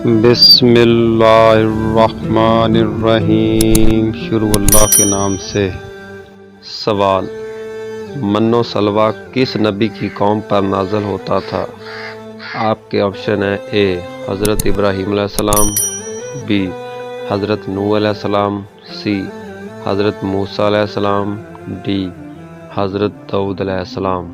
بسم اللہ الرحمن الرحیم، شروع اللہ کے نام سے۔ سوال: من و سلویٰ کس نبی کی قوم پر نازل ہوتا تھا؟ آپ کے آپشن ہیں: اے حضرت ابراہیم علیہ السلام، بی حضرت نوح علیہ السلام، سی حضرت موسیٰ علیہ السلام، ڈی حضرت داؤد علیہ السلام۔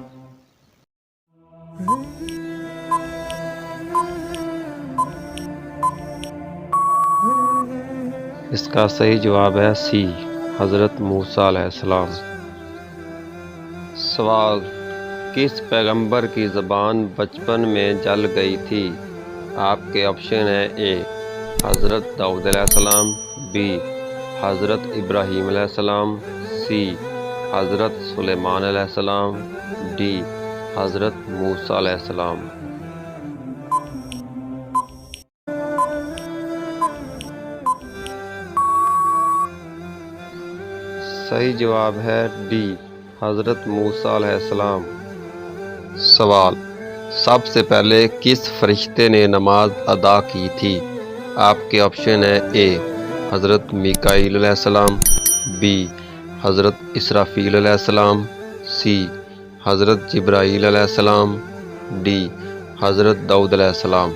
اس کا صحیح جواب ہے سی حضرت موسیٰ علیہ السلام۔ سوال: کس پیغمبر کی زبان بچپن میں جل گئی تھی؟ آپ کے آپشن ہیں: اے حضرت داؤد علیہ السلام، بی حضرت ابراہیم علیہ السلام، سی حضرت سلیمان علیہ السلام، ڈی حضرت موسیٰ علیہ السلام۔ صحیح جواب ہے ڈی حضرت موسیٰ علیہ السلام۔ سوال: سب سے پہلے کس فرشتے نے نماز ادا کی تھی؟ آپ کے آپشن ہیں: اے حضرت میکائیل علیہ السلام، بی حضرت اسرافیل علیہ السلام، سی حضرت جبرائیل علیہ السلام، ڈی حضرت داؤد علیہ السلام۔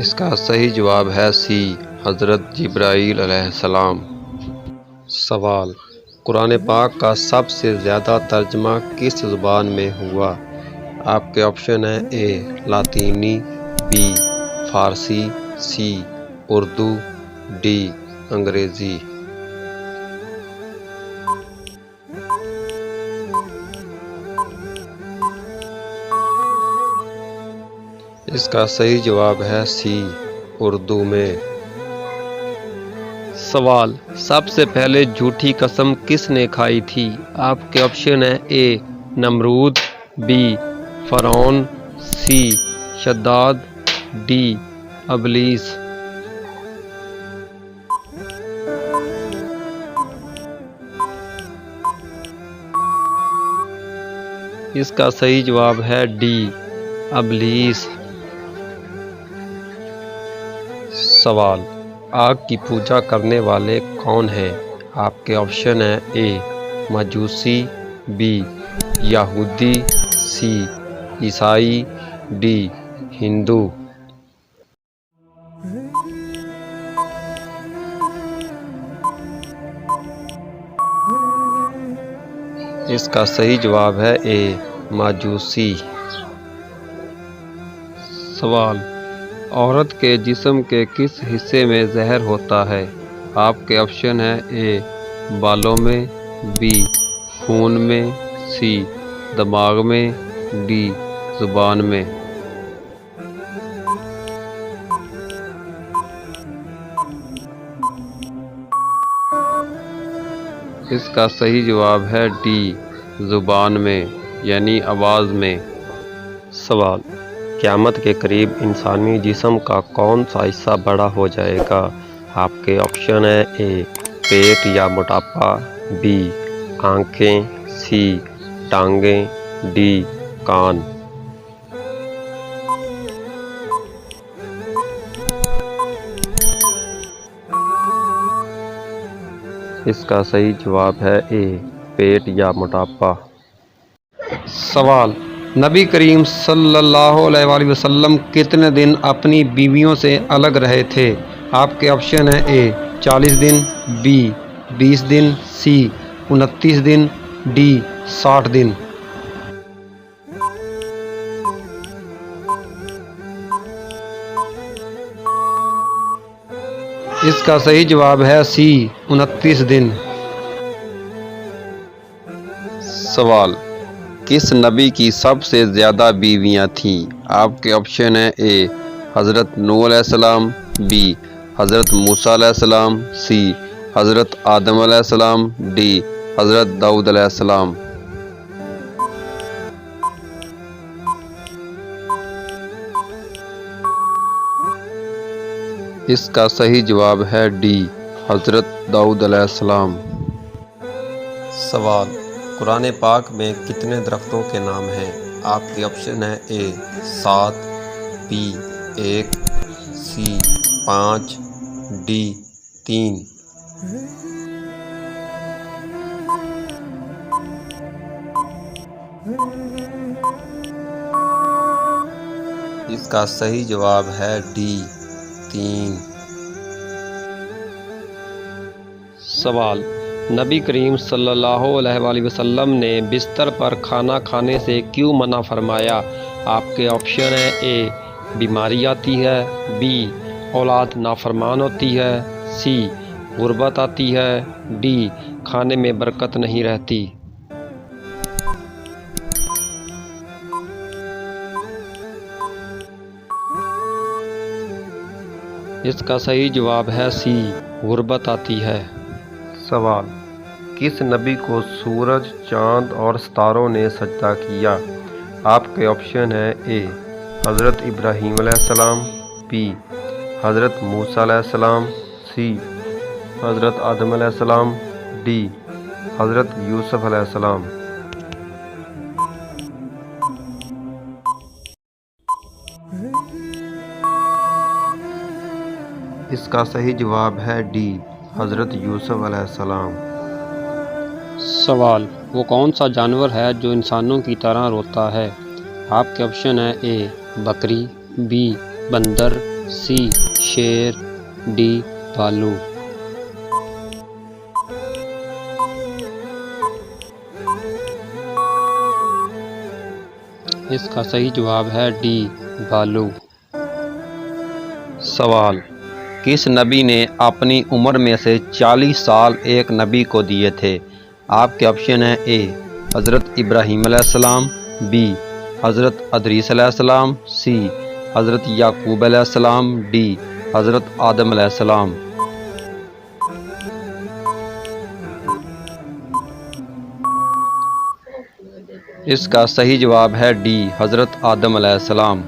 اس کا صحیح جواب ہے سی حضرت جبرائیل علیہ السلام۔ سوال: قرآن پاک کا سب سے زیادہ ترجمہ کس زبان میں ہوا؟ آپ کے آپشن ہیں: اے لاطینی، بی فارسی، سی اردو، ڈی انگریزی۔ اس کا صحیح جواب ہے سی اردو میں۔ سوال: سب سے پہلے جھوٹی قسم کس نے کھائی تھی؟ آپ کے آپشن ہیں: اے نمرود، بی فرعون، سی شداد، ڈی ابلیس۔ اس کا صحیح جواب ہے ڈی ابلیس۔ سوال: آگ کی پوجا کرنے والے کون ہیں؟ آپ کے آپشن ہیں: اے مجوسی، بی یہودی، سی عیسائی، ڈی ہندو۔ اس کا صحیح جواب ہے اے مجوسی۔ سوال: عورت کے جسم کے کس حصے میں زہر ہوتا ہے؟ آپ کے آپشن ہیں: اے بالوں میں، بی خون میں، سی دماغ میں، ڈی زبان میں۔ اس کا صحیح جواب ہے ڈی زبان میں، یعنی آواز میں۔ سوال: قیامت کے قریب انسانی جسم کا کون سا حصہ بڑا ہو جائے گا؟ آپ کے آپشن ہیں: اے پیٹ یا موٹاپا، بی آنکھیں، سی ٹانگیں، ڈی کان۔ اس کا صحیح جواب ہے اے پیٹ یا موٹاپا۔ سوال: نبی کریم صلی اللہ علیہ وآلہ وسلم کتنے دن اپنی بیویوں سے الگ رہے تھے؟ آپ کے آپشن ہیں: اے 40 دن، be 20 then, C 29 then, D 60 دن۔ اس کا صحیح جواب ہے سی 29 دن۔ سوال: کس نبی کی سب سے زیادہ بیویاں تھیں؟ آپ کے آپشن ہیں: اے حضرت نوح علیہ السلام، بی حضرت موسیٰ علیہ السلام، سی حضرت آدم علیہ السلام، ڈی حضرت داؤد علیہ السلام۔ اس کا صحیح جواب ہے ڈی حضرت داؤد علیہ السلام۔ سوال: قرآن پاک میں کتنے درختوں کے نام ہیں؟ آپ کے آپشن ہیں اے 7، بی 1، سی 5، ڈی 3۔ اس کا صحیح جواب ہے ڈی 3۔ سوال: نبی کریم صلی اللہ علیہ وآلہ وسلم نے بستر پر کھانا کھانے سے کیوں منع فرمایا؟ آپ کے آپشن ہیں اے بیماری آتی ہے، بی اولاد نافرمان ہوتی ہے، سی غربت آتی ہے، ڈی کھانے میں برکت نہیں رہتی۔ اس کا صحیح جواب ہے سی غربت آتی ہے۔ سوال: کس نبی کو سورج، چاند اور ستاروں نے سجدہ کیا؟ آپ کے آپشن ہیں اے حضرت ابراہیم علیہ السلام، بی حضرت موسیٰ علیہ السلام، سی حضرت آدم علیہ السلام، ڈی حضرت یوسف علیہ السلام۔ اس کا صحیح جواب ہے ڈی حضرت یوسف علیہ السلام۔ سوال: وہ کون سا جانور ہے جو انسانوں کی طرح روتا ہے؟ آپ کے آپشن ہیں اے بکری، بی بندر، سی شیر، ڈی بھالو۔ اس کا صحیح جواب ہے ڈی بھالو۔ سوال: کس نبی نے اپنی عمر میں سے 40 سال ایک نبی کو دیے تھے؟ آپ کے آپشن ہیں اے حضرت ابراہیم علیہ السلام، بی حضرت ادریس علیہ السلام، سی حضرت یعقوب علیہ السلام، ڈی حضرت آدم علیہ السلام۔ اس کا صحیح جواب ہے ڈی حضرت آدم علیہ السلام۔